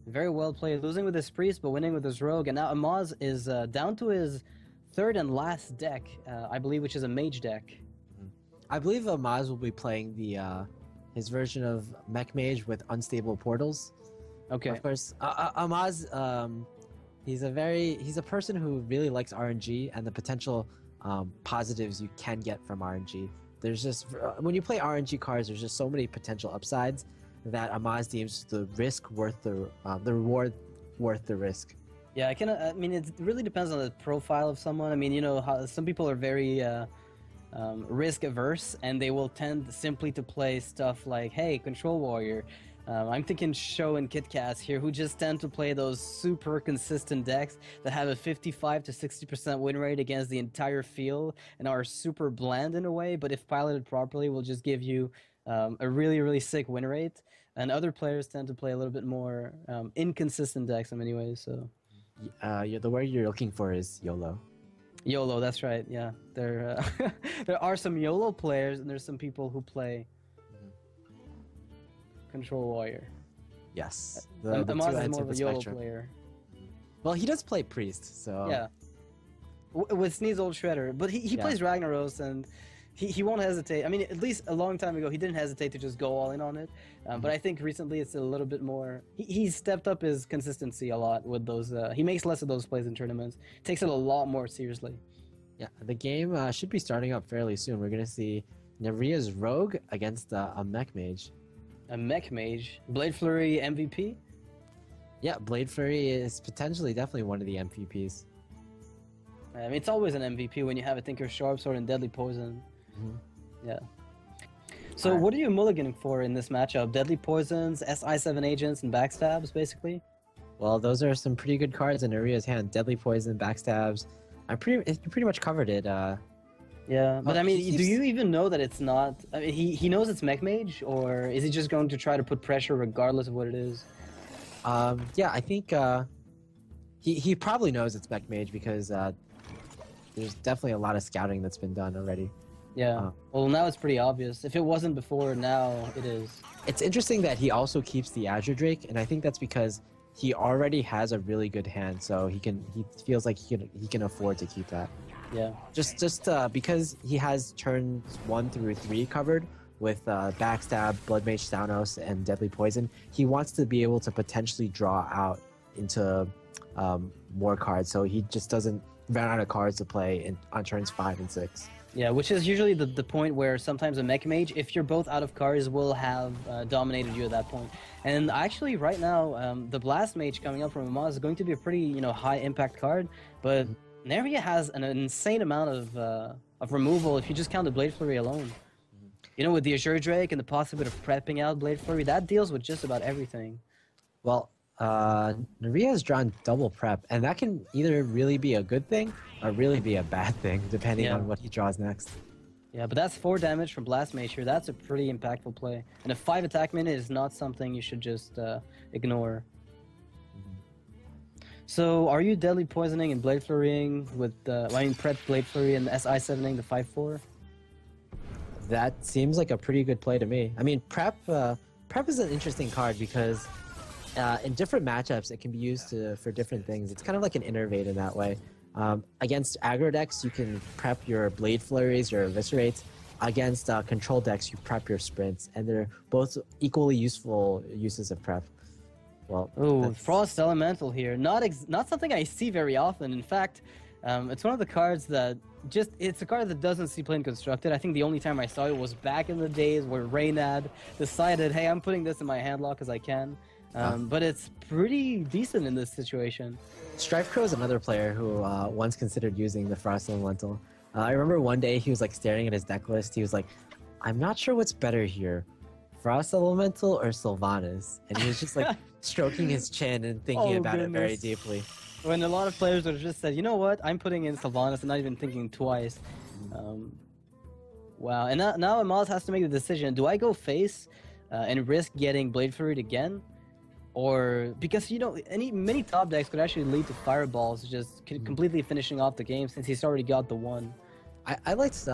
Very well played, losing with his Priest, but winning with his Rogue. And now Amaz is down to his third and last deck, I believe, which is a Mage deck. I believe Amaz will be playing his version of Mech Mage with Unstable Portals. Okay. Of course, Amaz, he's a person who really likes RNG and the potential positives you can get from RNG. There's just when you play RNG cards, there's just so many potential upsides that Amaz deems the risk worth the reward worth the risk. Yeah, I mean, it really depends on the profile of someone. I mean, you know, how some people are very risk averse, and they will tend simply to play stuff like, hey, Control Warrior. I'm thinking Show and KitKats here, who just tend to play those super consistent decks that have a 55 to 60% win rate against the entire field and are super bland in a way, but if piloted properly, will just give you a really, really sick win rate. And other players tend to play a little bit more inconsistent decks in many ways. So, The word you're looking for is YOLO. YOLO, that's right. Yeah, there there are some YOLO players, and there's some people who play Control Warrior. Yes. Amaz two is ends more of a the YOLO spectrum. player. Well, he does play Priest, so Yeah. With Sneeze Old Shredder. But he Yeah. plays Ragnaros, and he won't hesitate. I mean, at least a long time ago, he didn't hesitate to just go all in on it. But I think recently it's a little bit more... He's stepped up his consistency a lot with those... he makes less of those plays in tournaments. Takes it a lot more seriously. Yeah, the game should be starting up fairly soon. We're gonna see Neirea's Rogue against a Mech Mage. A Mech Mage. Blade Flurry MVP? Yeah, Blade Flurry is potentially definitely one of the MVPs. I mean, it's always an MVP when you have a Tinker Sharp Sword and Deadly Poison. Yeah. So Alright. what are you mulliganing for in this matchup? Deadly Poisons, SI7 Agents, and Backstabs, basically? Well, those are some pretty good cards in Neirea's hand. Deadly Poison, Backstabs. You pretty much covered it. Yeah, but I mean, he do keeps- you even know that it's not... I mean, he knows it's Mech Mage, or is he just going to try to put pressure regardless of what it is? Yeah, I think he probably knows it's Mech Mage because there's definitely a lot of scouting that's been done already. Yeah. Well, now it's pretty obvious. If it wasn't before, now it is. It's interesting that he also keeps the Azure Drake, and I think that's because he already has a really good hand, so he feels like he can afford to keep that. Yeah. Just because he has turns 1 through 3 covered with Backstab, Blood Mage Thanos, and Deadly Poison, he wants to be able to potentially draw out into more cards, so he just doesn't run out of cards to play on turns 5 and 6. Yeah, which is usually the point where sometimes a Mech Mage, if you're both out of cards, will have dominated you at that point. And actually, right now, the Blast Mage coming up from Amaz is going to be a pretty, high impact card, but Neirea has an insane amount of removal if you just count the Blade Flurry alone. With the Azure Drake and the possibility of prepping out Blade Flurry, that deals with just about everything. Well, Neirea has drawn double prep, and that can either really be a good thing or really be a bad thing, depending Yeah. on what he draws next. Yeah, but that's 4 damage from Blast Mage here. That's a pretty impactful play. And a 5 attack minute is not something you should just ignore. So, are you Deadly Poisoning and Blade Flurrying with, Prep Blade Flurry and SI7ing the 5/4? That seems like a pretty good play to me. I mean, prep is an interesting card because in different matchups it can be used for different things. It's kind of like an innervate in that way. Against aggro decks, you can prep your Blade Flurries, your Eviscerates. Against control decks, you prep your Sprints, and they're both equally useful uses of prep. Well, Oh, that's- Frost Elemental here. Not something I see very often. In fact, it's one of the cards that it's a card that doesn't see play in Constructed. I think the only time I saw it was back in the days where Reynad decided, hey, I'm putting this in my hand lock as I can. But it's pretty decent in this situation. Strife Crow is another player who once considered using the Frost Elemental. I remember one day he was like staring at his deck list. He was like, I'm not sure what's better here, Frost Elemental or Sylvanas? And he was just like stroking his chin and thinking Oh, about it very goodness. deeply. When a lot of players would have just said, you know what, I'm putting in Sylvanas and not even thinking twice. Wow, and now Amaz has to make the decision. Do I go face and risk getting Blade Flurried again? Or, because, many top decks could actually lead to Fireballs, just completely finishing off the game since he's already got the one. I liked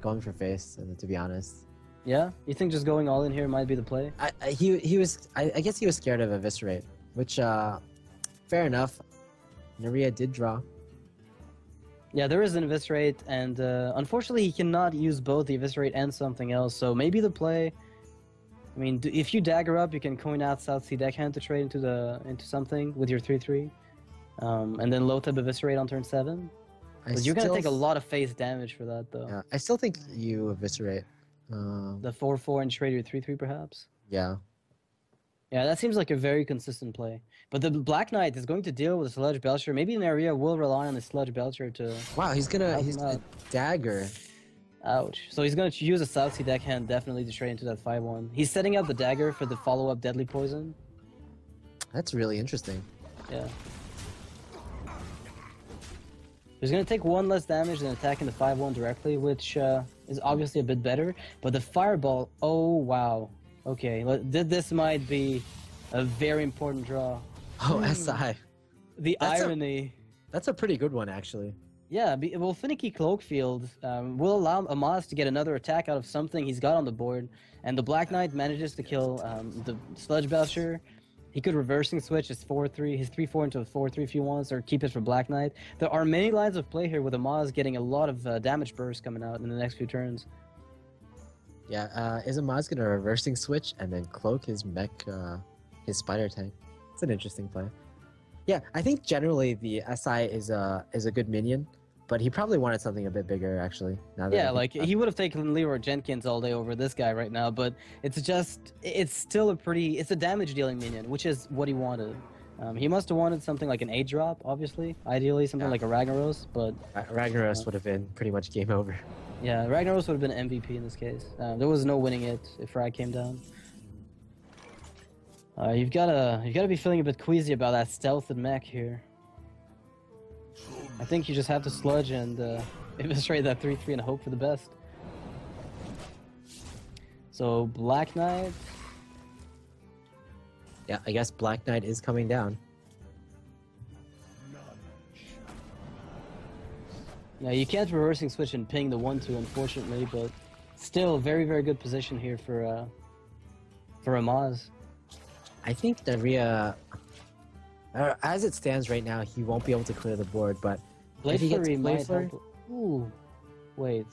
going for face, to be honest. Yeah? You think just going all in here might be the play? I guess he was scared of Eviscerate, which, fair enough. Neirea did draw. Yeah, there is an Eviscerate, and unfortunately he cannot use both the Eviscerate and something else, so maybe the play... I mean, if you dagger up, you can coin out South Sea Deckhand to trade into something with your 3/3, and then low tab Eviscerate on turn 7. But you're gonna take a lot of face damage for that, though. Yeah, I still think you eviscerate. The 4/4 and trade your 3/3 perhaps. Yeah. Yeah, that seems like a very consistent play. But the Black Knight is going to deal with a Sludge Belcher. Maybe Neirea will rely on the Sludge Belcher to. Wow, he's gonna dagger. Ouch. So he's gonna use a South Sea deckhand definitely to trade into that 5/1. He's setting up the dagger for the follow-up Deadly Poison. That's really interesting. Yeah. He's gonna take 1 less damage than attacking the 5/1 directly, which is obviously a bit better. But the Fireball, oh wow. Okay, this might be a very important draw. Oh, SI. That's irony. That's a pretty good one, actually. Yeah, well, Finicky Cloakfield will allow Amaz to get another attack out of something he's got on the board. And the Black Knight manages to kill the Sludge Belcher. He could reversing switch his 4/3, his 3/4 into a 4/3 if he wants, or keep it for Black Knight. There are many lines of play here with Amaz getting a lot of damage bursts coming out in the next few turns. Yeah, is Amaz gonna reversing switch and then cloak his mech, his spider tank? It's an interesting play. Yeah, I think generally the SI is a good minion, but he probably wanted something a bit bigger actually. Yeah, like he would have taken Leroy Jenkins all day over this guy right now, but it's still it's a damage dealing minion, which is what he wanted. He must have wanted something like an 8 drop, obviously, ideally something like a Ragnaros, but Ragnaros would have been pretty much game over. Yeah, Ragnaros would have been MVP in this case. There was no winning it if Rag came down. You've gotta be feeling a bit queasy about that stealth and mech here. I think you just have to sludge and eviscerate that 3/3 and hope for the best. So Black Knight. Yeah, I guess Black Knight is coming down. Yeah, you can't reversing switch and ping the 1/2 unfortunately, but still very very good position here for Amaz. I think Neirea, as it stands right now, he won't be able to clear the board, but Blade if he gets Flurry Blade might Flurry, help. Ooh, wait.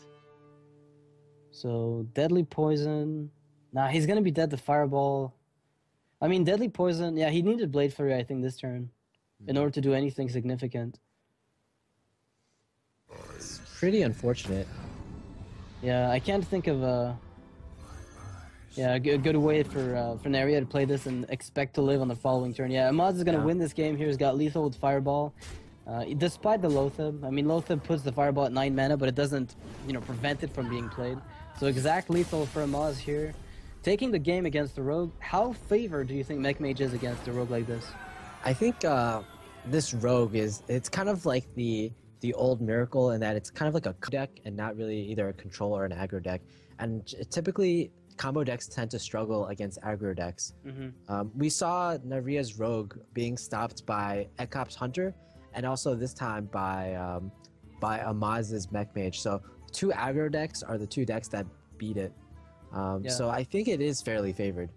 So Deadly Poison. Nah, he's gonna be dead to Fireball. I mean, Deadly Poison. Yeah, he needed Blade Flurry, I think, this turn, in order to do anything significant. it's pretty unfortunate. Yeah, I can't think of a good way for Neirea to play this and expect to live on the following turn. Yeah, Amaz is gonna win this game here. He's got lethal with Fireball. Despite the Loatheb, I mean, Loatheb puts the Fireball at 9 mana, but it doesn't, prevent it from being played. So exact lethal for Amaz here. Taking the game against the Rogue, how favored do you think Mech Mage is against a Rogue like this? I think this Rogue it's kind of like the old Miracle in that it's kind of like a deck and not really either a control or an aggro deck. And typically, combo decks tend to struggle against aggro decks. We saw Neirea's Rogue being stopped by Ekop's Hunter, and also this time by Amaz's Mech Mage. So 2 aggro decks are the 2 decks that beat it. So I think it is fairly favored.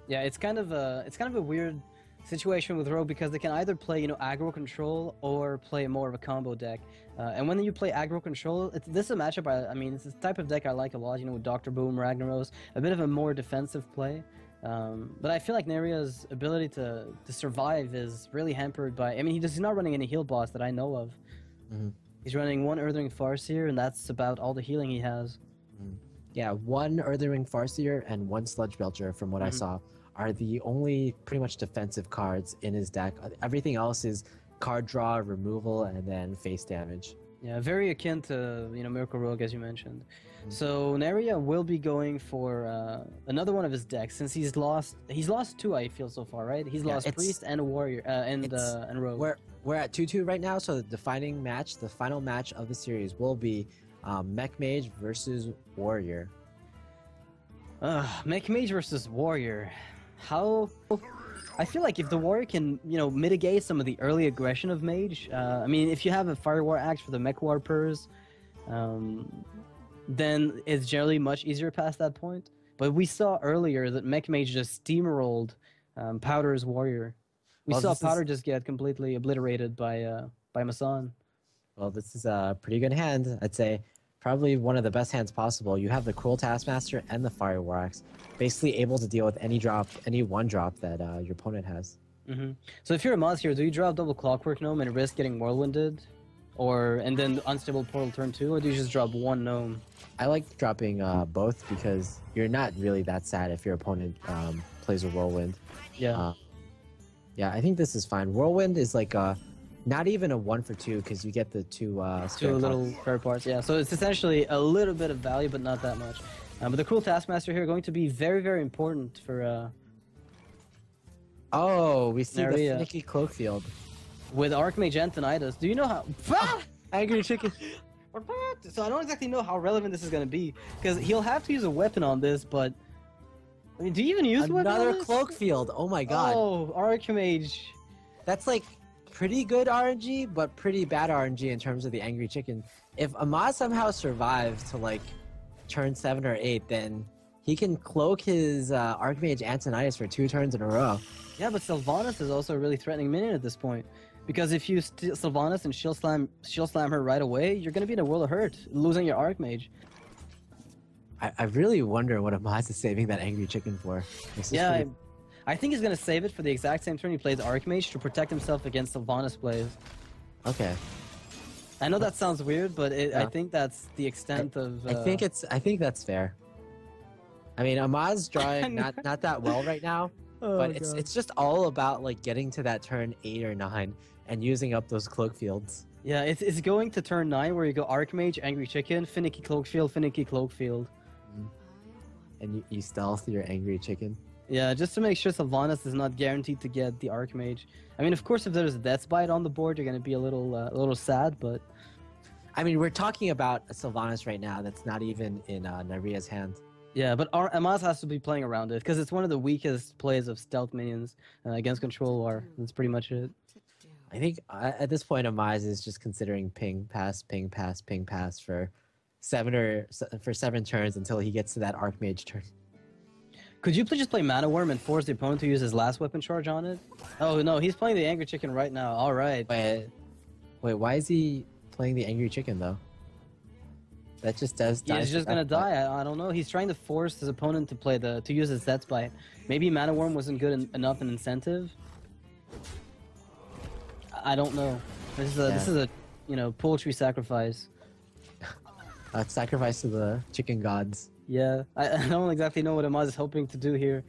Yeah, it's kind of a weird situation with Rogue because they can either play aggro control or play more of a combo deck. And when you play aggro control, this is a matchup. I mean, it's a type of deck I like a lot. With Dr. Boom, Ragnaros, a bit of a more defensive play. But I feel like Neirea's ability to survive is really hampered by. I mean, he's not running any heal boss that I know of. He's running 1 Earthring Farseer, and that's about all the healing he has. Yeah, 1 Earthring Farseer and 1 Sludge Belcher, from what I saw, are the only pretty much defensive cards in his deck. Everything else is card draw, removal, and then face damage. Yeah, very akin to Miracle Rogue, as you mentioned. So Neirea will be going for another one of his decks since he's lost 2. I feel so far, right? He's lost Priest and Warrior and Rogue. We're at 2-2 right now, so the defining match, the final match of the series, will be Mech Mage versus Warrior. Mech Mage versus Warrior. I feel like if the Warrior can, mitigate some of the early aggression of Mage, I mean, if you have a Fire War Axe for the Mech Warpers, then it's generally much easier past that point. But we saw earlier that Mech Mage just steamrolled Powder's Warrior. We saw Powder just get completely obliterated by Masan. Well, this is a pretty good hand, I'd say. Probably one of the best hands possible. You have the Cruel Taskmaster and the Fire War Axe, basically able to deal with any 1-drop that your opponent has. So if you're Amaz here, do you drop double Clockwork Gnome and risk getting Whirlwinded? and then unstable portal turn 2, or do you just drop one gnome? I like dropping both because you're not really that sad if your opponent plays a whirlwind. Yeah. Yeah, I think this is fine. Whirlwind is like not even a 1 for 2 because you get the two spare little cards. spare parts, yeah. So it's essentially a little bit of value, but not that much. But the Cruel Taskmaster here going to be very, very important for Oh, we see the Neirea. finicky cloak field. with Archmage Antonidas. Do you know how? Angry chicken. So I don't exactly know how relevant this is going to be because he'll have to use a weapon on this. But I mean, do you even use a weapon on Another this? cloak field. Oh my god. Oh, Archmage. That's like pretty good RNG, but pretty bad RNG in terms of the angry chicken. If Amaz somehow survives to like turn 7 or 8, then he can cloak his Archmage Antonidas for 2 turns in a row. Yeah, but Sylvanas is also a really threatening minion at this point. Because if you steal Sylvanas and shield slam her right away, you're going to be in a world of hurt, losing your Archmage. I really wonder what Amaz is saving that angry chicken for. This is Yeah, pretty- I think he's going to save it for the exact same turn he plays Archmage to protect himself against Sylvanas plays. Okay. I know that sounds weird, but I Yeah. think that's the extent of... I think that's fair. I mean, Amaz drawing not that well right now, but it's just all about like getting to that turn 8 or 9 and using up those cloak fields. Yeah, it's going to turn 9 where you go Archmage, Angry Chicken, Finicky Cloak Field, Finicky Cloak Field. And you stealth your angry chicken. Yeah, just to make sure Sylvanas is not guaranteed to get the Archmage. I mean, of course, if there's a Death's Bite on the board, you're going to be a little sad, but... I mean, we're talking about a Sylvanas right now that's not even in Neirea's hand. Yeah, but Amaz has to be playing around it, because it's one of the weakest plays of stealth minions against Control War. That's pretty much it. I think at this point, Amaz is just considering ping pass for 7 turns until he gets to that Archmage turn. Could you please just play Mana Worm and force the opponent to use his last weapon charge on it? Oh, no, he's playing the Angry Chicken right now. All right. Wait, why is he playing the angry chicken though? That just does. He's just gonna die. I don't know. He's trying to force his opponent to play to use his Death's Bite. Maybe Mana Worm wasn't good enough an incentive. I don't know. This is a poultry sacrifice. Sacrifice to the chicken gods. Yeah, I don't exactly know what Amaz is hoping to do here.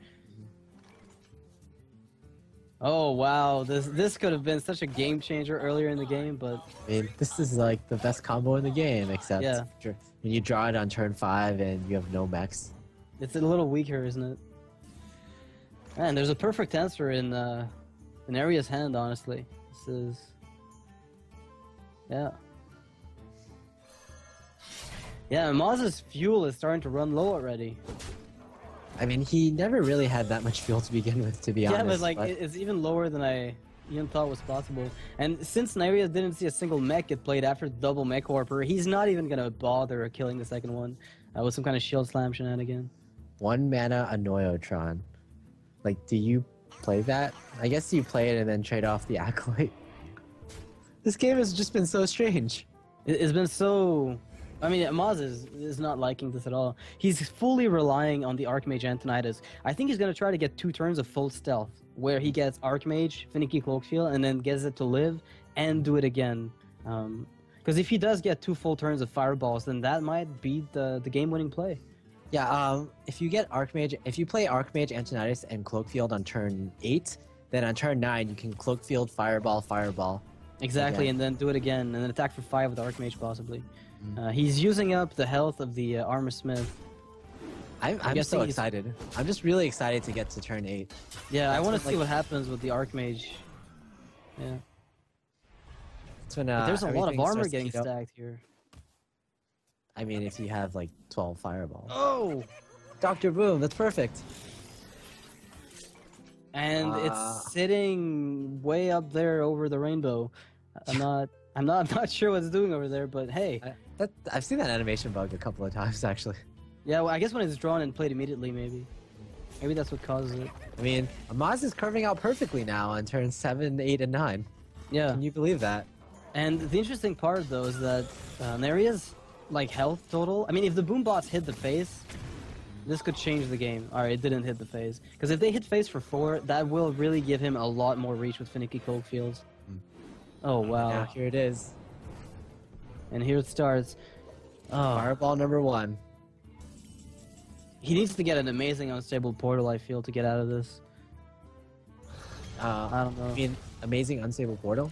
Oh wow, this could have been such a game changer earlier in the game, but I mean, this is like the best combo in the game, except when you draw it on turn 5 and you have no mechs. it's a little weaker, isn't it? Man, there's a perfect answer in Nerea's hand, honestly. This is... Yeah. Yeah, Amaz's fuel is starting to run low already. I mean, he never really had that much fuel to begin with, to be honest. Yeah, but like it's even lower than I even thought was possible. And since Neirea didn't see a single mech get played after double mech warper, he's not even gonna bother killing the second one with some kind of shield slam shenanigan. 1 mana Anoyotron. Like, do you play that? I guess you play it and then trade off the Acolyte. This game has just been so strange. It's been so... I mean, Amaz is not liking this at all. He's fully relying on the Archmage Antonidas. I think he's going to try to get 2 turns of full stealth, where he gets Archmage, Finicky Cloakfield, and then gets it to live, and do it again. Because if he does get 2 full turns of Fireballs, then that might be the game-winning play. Yeah, if you play Archmage Antonidas and Cloakfield on turn 8, then on turn 9 you can Cloakfield, Fireball. Exactly, again. and then do it again, and then attack for 5 with Archmage, possibly. He's using up the health of the Armor Smith. I'm so excited. I'm just really excited to get to turn 8. Yeah, I want to see what happens with the Archmage. Yeah. When, But there's a lot of everything armor starts to getting heat up. stacked here. I mean, if you have like 12 Fireballs. Oh! Dr. Boom, that's perfect. And it's sitting way up there over the rainbow. I'm not sure what it's doing over there, but hey. I've seen that animation bug a couple of times, actually. Yeah, well, I guess when it's drawn and played immediately, maybe. Maybe that's what causes it. I mean, Amaz is curving out perfectly now on turns 7, 8, and 9. Yeah. Can you believe that? And the interesting part, though, is that Nerea's like health total. I mean, if the boom bots hit the face, this could change the game. Alright, it didn't hit the phase. Because if they hit phase for 4, that will really give him a lot more reach with Finicky Coldfields. Oh, wow. Now here it is. And here it starts. Oh, Fireball number 1. he needs to get an amazing unstable portal, I feel, to get out of this. I don't know. I mean, amazing unstable portal.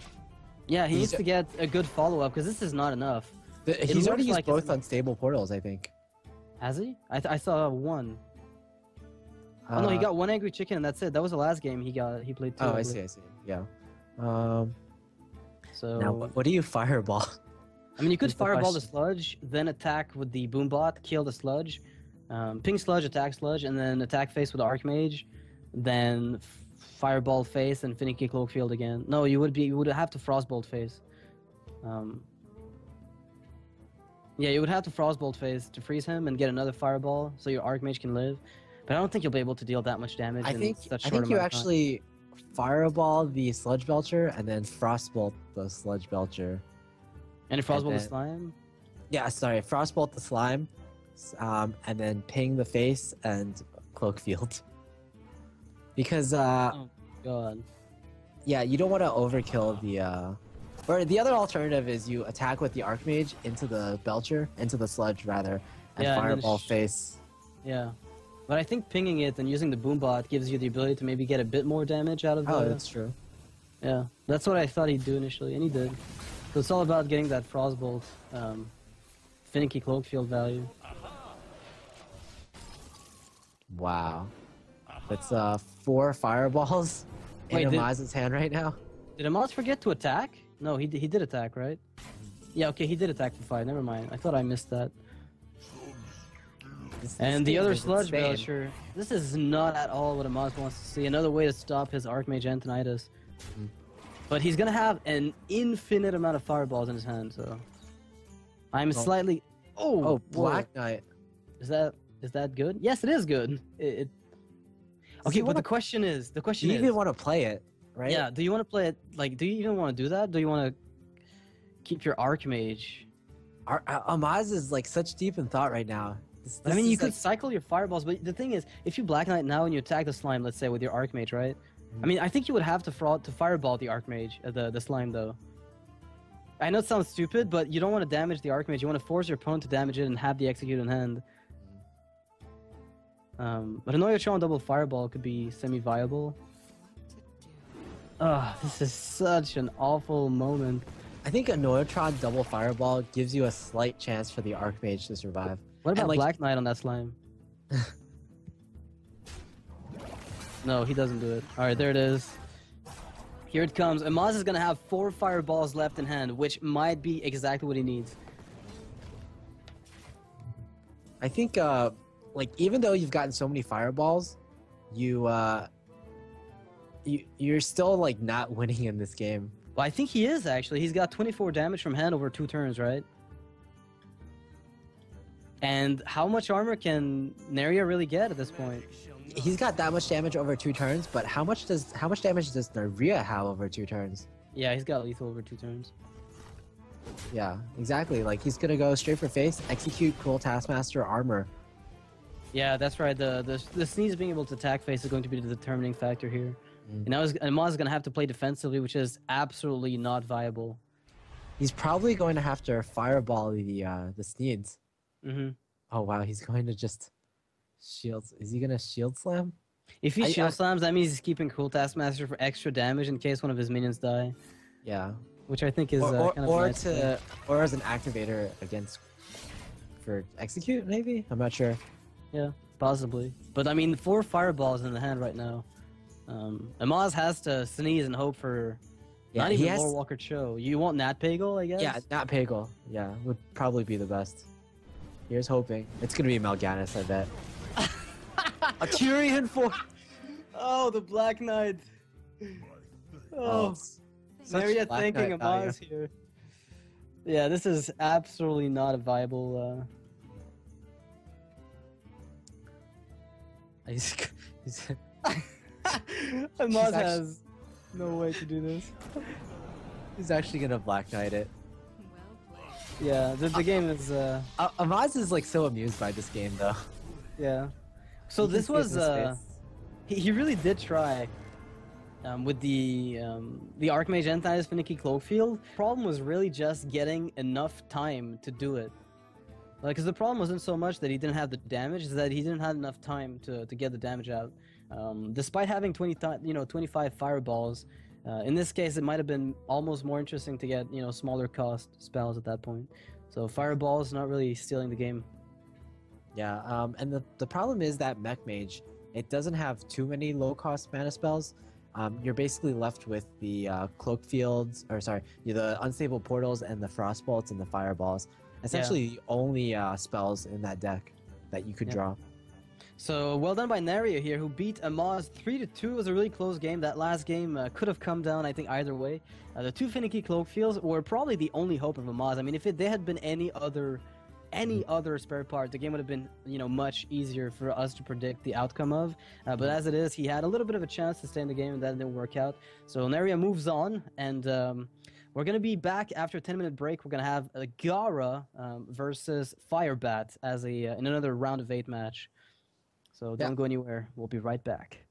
Yeah, he he's- needs to get a good follow-up, because this is not enough. He's already looks used like both it's- unstable portals, I think. Has he? I saw one. Oh no, he got one angry chicken and that's it. That was the last game he played 2. Oh, I believe. see. Yeah. So Now, what do you fireball? I mean, you could is the fireball the question. sludge, then attack with the boombot, kill the sludge, ping sludge, attack sludge, and then attack face with archmage, then fireball face and finicky cloak field again. No, you would have to frostbolt face. Yeah, you would have to frostbolt face to freeze him and get another fireball so your archmage can live. But I don't think you'll be able to deal that much damage. I in think such I short think you amount of time. actually fireball the sludge belcher and then frostbolt the sludge belcher. And frostbolt the then- slime. Yeah, sorry, frostbolt the slime, and then ping the face and cloak field. Because Oh god. yeah, you don't want to overkill the. Or the other alternative is you attack with the archmage into the belcher, into the sludge rather, and Yeah, and then fireball face. Yeah. But I think pinging it and using the boombot gives you the ability to maybe get a bit more damage out of the... Oh, that's true. Yeah, that's what I thought he'd do initially, and he did. So it's all about getting that frostbolt, finicky cloak field value. Wow, that's 4 fireballs Wait, in did- Amaz's hand right now. Did Amaz forget to attack? No, he did attack, right? Yeah, okay, he did attack for 5. Never mind. I thought I missed that. This And the game other is sludge insane. belcher. This is not at all what Amaz wants to see. Another way to stop his archmage Antonitis. But he's gonna have an infinite amount of fireballs in his hand, so I'm slightly. Oh, Oh, whoa. Black Knight. Is that good? Yes, it is good. Okay, you but wanna- the question is, Do you even want to play it, right? yeah, do you want to play it? Like, do you even want to do that? Do you want to keep your archmage? Amaz is like such deep in thought right now. I mean, you is, could like, cycle your fireballs, but the thing is, if you Black Knight now and you attack the slime, let's say with your archmage, right? I mean, I think you would have to fireball the archmage, the slime though. I know it sounds stupid, but you don't want to damage the archmage. You want to force your opponent to damage it and have the execute in hand. But a Neirea double fireball could be semi-viable. This is such an awful moment. I think a Noyotron double fireball gives you a slight chance for the archmage to survive. What about like- Black Knight on that slime? No, he doesn't do it. Alright, there it is. Here it comes. Amaz is gonna have 4 fireballs left in hand, which might be exactly what he needs. I think, like, even though you've gotten so many fireballs, you're still like not winning in this game. Well, I think he is actually. He's got 24 damage from hand over 2 turns, right? And how much armor can Neirea really get at this point? He's got that much damage over 2 turns, but how much damage does Neirea have over 2 turns? Yeah, he's got lethal over 2 turns. Yeah, exactly. Like he's gonna go straight for face, execute Cruel Taskmaster armor. Yeah, that's right. The sneeze being able to attack face is going to be the determining factor here. And now Amaz is going to have to play defensively, which is absolutely not viable. He's probably going to have to fireball the Sneeds. Mm-hmm. Oh wow, he's going to just shield. Is he gonna shield slam? If he I- shield slams, that means he's keeping Cruel Taskmaster for extra damage in case one of his minions die, Yeah. which I think is Or kind of or nice. or as an activator against for execute maybe. I'm not sure. Yeah, possibly. But I mean, 4 fireballs in the hand right now. Amaz has to sneeze and hope for Yeah, not he even has. Lord Walker Cho. You want Nat Pagel, I guess? Yeah, not Pagel. Yeah, would probably be the best. Here's hoping. It's gonna be Mal'Ganis, I bet. A Tyrion for. Oh, the Black Knight. Oh, such Neirea Black thanking Knight value. Amaz here. Yeah, this is absolutely not a viable. He's Amaz actually- has no way to do this. he's actually gonna Black Knight it. Yeah, the game is. Amaz is like so amused by this game though. Yeah. So He this just gives was. his face. He really did try. with the Archmage Entice Finicky Cloakfield. Problem was really just getting enough time to do it. Like, because the problem wasn't so much that he didn't have the damage, it's that he didn't have enough time to get the damage out. Despite having 25 fireballs, in this case it might have been almost more interesting to get smaller cost spells at that point. So fireballs not really stealing the game. Yeah, and the problem is that Mech Mage, it doesn't have too many low-cost mana spells. You're basically left with the Cloak Fields, or sorry, the Unstable Portals and the Frost Bolts and the Fireballs. Essentially the only spells in that deck that you could draw. So well done by Neirea here, who beat Amaz 3-2. It was a really close game. That last game could have come down, I think, either way. The two Finicky Cloakfields were probably the only hope of Amaz. I mean, if they had been any other spare part, the game would have been much easier for us to predict the outcome of. But as it is, he had a little bit of a chance to stay in the game, and that didn't work out. So Neirea moves on, and we're going to be back after a 10-minute break. We're going to have a Gara versus Firebat as in another round of 8 match. So don't go anywhere. We'll be right back.